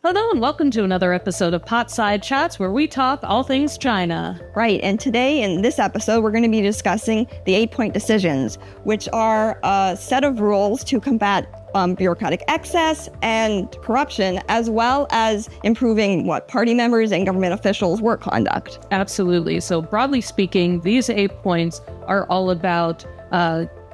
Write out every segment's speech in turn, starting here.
Hello and welcome to another episode of Pot Side Chats, where we talk all things China. Right, and today in this episode, we're going to be discussing the 8-point decisions, which are a set of rules to combat bureaucratic excess and corruption, as well as improving party members and government officials' work conduct. Absolutely. So broadly speaking, these 8 points are all about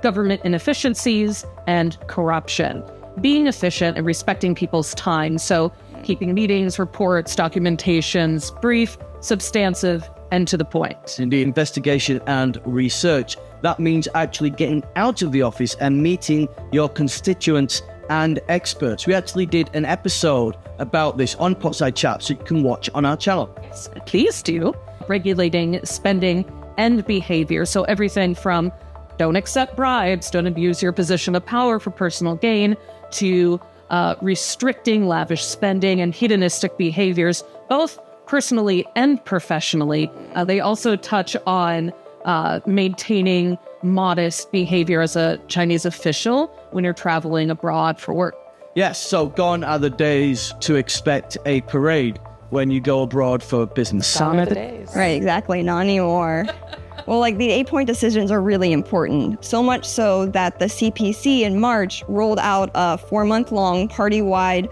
government inefficiencies and corruption. Being efficient and respecting people's time. So keeping meetings, reports, documentations brief, substantive, and to the point. Indeed, investigation and research. That means actually getting out of the office and meeting your constituents and experts. We actually did an episode about this on Potside Chat, so you can watch on our channel. Yes, please do. Regulating spending and behavior. So everything from don't accept bribes, don't abuse your position of power for personal gain, to restricting lavish spending and hedonistic behaviors, both personally and professionally. They also touch on maintaining modest behavior as a Chinese official when you're traveling abroad for work. Yes, so gone are the days to expect a parade when you go abroad for business. Gone are the days. Right, exactly. Not anymore. Well, the 8-point decisions are really important, so much so that the CPC in March rolled out a 4-month-long party-wide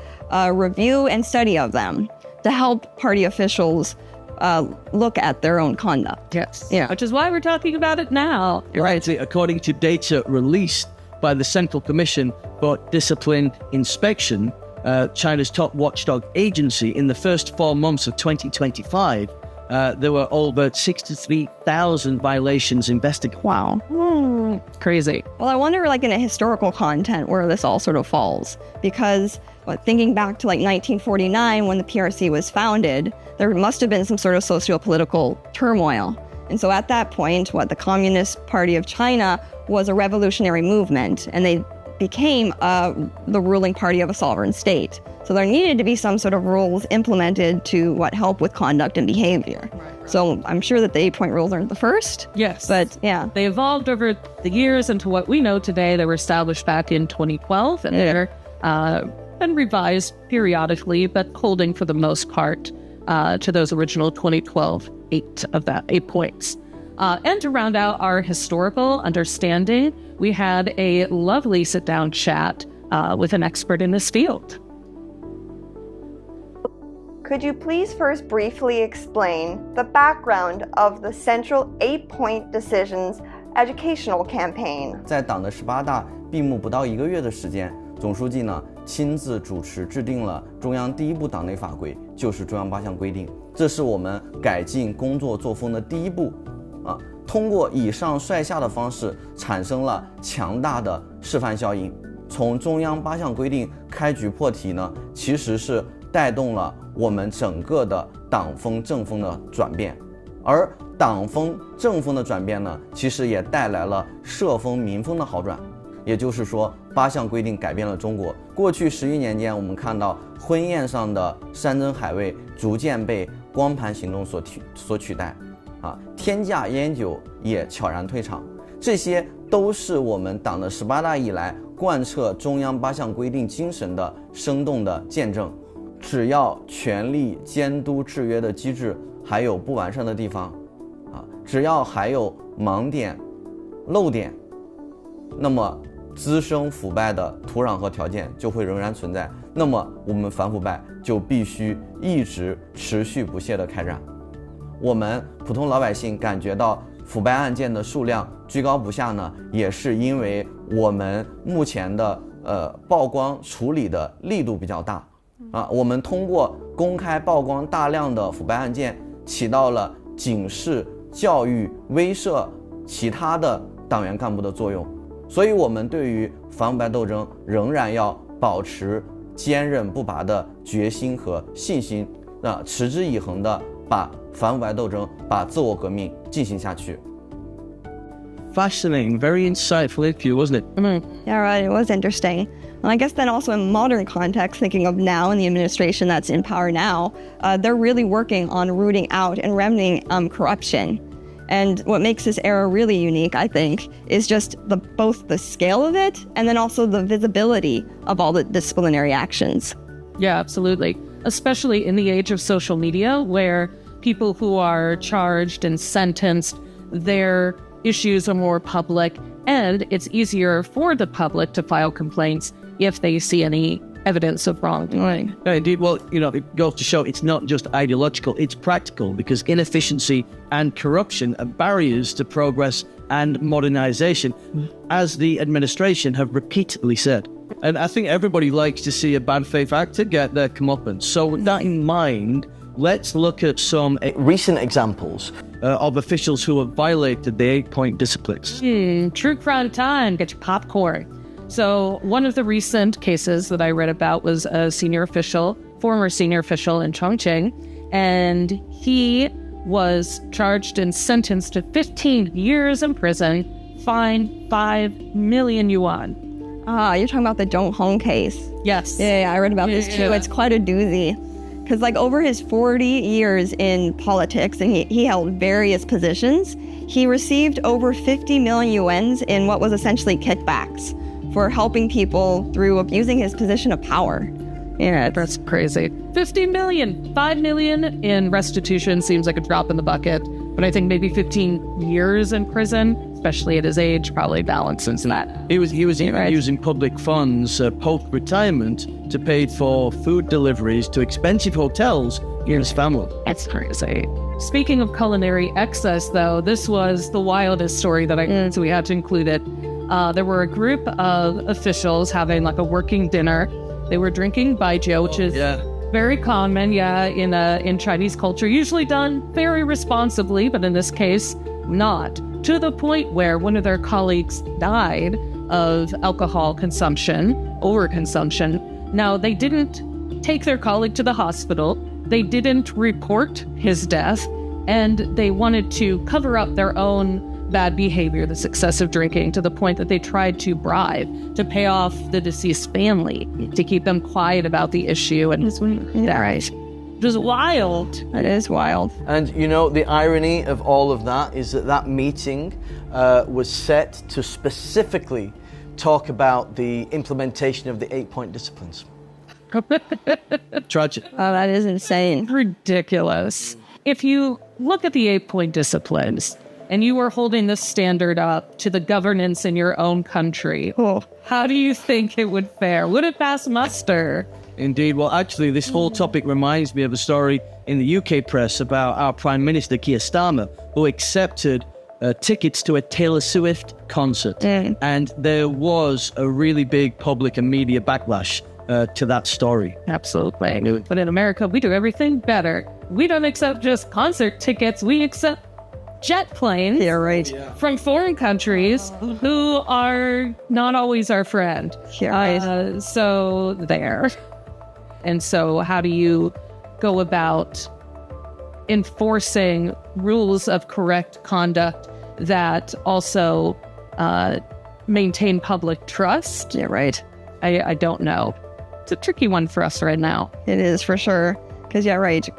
review and study of them to help party officials look at their own conduct. Yes. Yeah. Which is why we're talking about it now. Right. According to data released by the Central Commission for Discipline Inspection, China's top watchdog agency, in the first 4 months of 2025, there were over 63,000 violations investigated. Wow. Crazy. Well, I wonder, in a historical content, where this all sort of falls. Because thinking back to 1949, when the PRC was founded, there must have been some sort of socio-political turmoil. And so at that point, the Communist Party of China was a revolutionary movement, and they became the ruling party of a sovereign state. So there needed to be some sort of rules implemented to help with conduct and behavior. Right. So I'm sure that the 8-point rules aren't the first. Yes. But yeah. They evolved over the years into what we know today. They were established back in 2012, and they're been revised periodically, but holding for the most part to those original 2012 8 points. And to round out our historical understanding, we had a lovely sit-down chat with an expert in this field. Could you please first briefly explain the background of the Central 8-Point Decisions educational campaign? 在党的18大闭幕不到1个月的时间，总书记呢亲自主持制定了中央第一部党内法规，就是中央8项规定。这是我们改进工作作风的第一步啊。通过以上率下的方式，产生了强大的示范效应。从中央8项规定开局破题呢，其实是带动了我们整个的党风政风的转变，而党风政风的转变呢，其实也带来了社风民风的好转。也就是说，8项规定改变了中国。过去11年间，我们看到婚宴上的山珍海味逐渐被光盘行动所取代，天价烟酒也悄然退场。这些都是我们党的18大以来贯彻中央8项规定精神的生动的见证。只要权力监督制约的机制还有不完善的地方，只要还有盲点、漏点，那么滋生腐败的土壤和条件就会仍然存在。那么我们反腐败就必须一直持续不懈地开展。我们普通老百姓感觉到腐败案件的数量居高不下呢，也是因为我们目前的曝光处理的力度比较大。我们通过公开曝光大量的腐败案件，起到了警示、教育、威慑其他的党员干部的作用。所以我们对于反腐败斗争仍然要保持坚韧不拔的决心和信心，持之以恒的把反腐败斗争、把自我革命进行下去。Fascinating, very insightful interview, wasn't it? Yeah, right. It was interesting. And I guess then also in modern context, thinking of now and the administration that's in power now, they're really working on rooting out and remedying corruption. And what makes this era really unique, I think, is just both the scale of it and then also the visibility of all the disciplinary actions. Yeah, absolutely. especially in the age of social media, where people who are charged and sentenced, their issues are more public, and it's easier for the public to file complaints if they see any evidence of wrongdoing. Indeed. Well, it goes to show it's not just ideological, it's practical, because inefficiency and corruption are barriers to progress and modernization, as the administration have repeatedly said. And I think everybody likes to see a bad faith actor get their comeuppance. So with that in mind, let's look at some recent examples of officials who have violated the 8-point disciplines. True crime time. Get your popcorn. So one of the recent cases that I read about was a former senior official in Chongqing, and he was charged and sentenced to 15 years in prison, fined 5 million yuan. You're talking about the Zhong Hong case. Yes. Yeah, I read about this too. It's quite a doozy. Because over his 40 years in politics, and he held various positions, he received over 50 million yuan in what was essentially kickbacks for helping people through abusing his position of power. Yeah, that's crazy. 50 million, 5 million in restitution seems like a drop in the bucket, but I think maybe 15 years in prison, especially at his age, probably balances that. He was even using public funds post-retirement to pay for food deliveries to expensive hotels in his family. That's crazy. Speaking of culinary excess, though, this was the wildest story that so we had to include it. There were a group of officials having a working dinner. They were drinking baijiu, which is very common, in Chinese culture. Usually done very responsibly, but in this case, not. To the point where one of their colleagues died of alcohol consumption, overconsumption. Now, they didn't take their colleague to the hospital. They didn't report his death, and they wanted to cover up their own bad behavior, this excessive drinking, to the point that they tried to bribe to pay off the deceased family to keep them quiet about the issue. And right. It was wild. It is wild. And the irony of all of that is that meeting was set to specifically talk about the implementation of the 8-point disciplines. Tragic. Oh, that is insane. Ridiculous. If you look at the 8-point disciplines, and you were holding this standard up to the governance in your own country, how do you think it would fare? Would it pass muster? Indeed. Well, actually, this whole topic reminds me of a story in the UK press about our Prime Minister, Keir Starmer, who accepted tickets to a Taylor Swift concert. And there was a really big public and media backlash to that story. Absolutely. But in America, we do everything better. We don't accept just concert tickets. We accept jet planes from foreign countries who are not always our friend. So there. And so how do you go about enforcing rules of correct conduct that also maintain public trust? I don't know. It's a tricky one for us right now. It is, for sure. Because,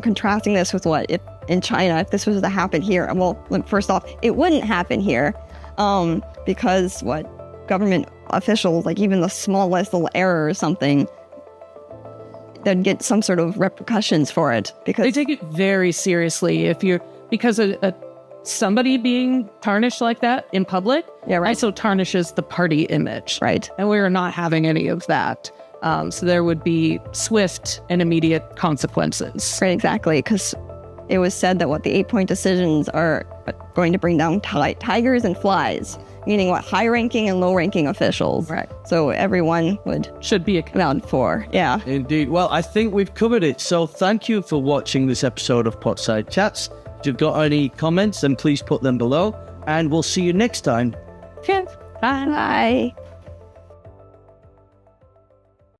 contrasting this with if in China, if this was to happen here, well, first off, it wouldn't happen here because government officials, even the smallest little error or something, they'd get some sort of repercussions for it. Because they take it very seriously because somebody being tarnished like that in public also tarnishes the party image. Right. And we're not having any of that. So there would be swift and immediate consequences. Right, exactly, because it was said that the 8-point decisions are going to bring down tigers and flies, meaning high-ranking and low-ranking officials. Right. So everyone should be accounted for. Yeah. Indeed. Well, I think we've covered it. So thank you for watching this episode of Potside Chats. If you've got any comments, then please put them below, and we'll see you next time. Cheers. Bye. Bye.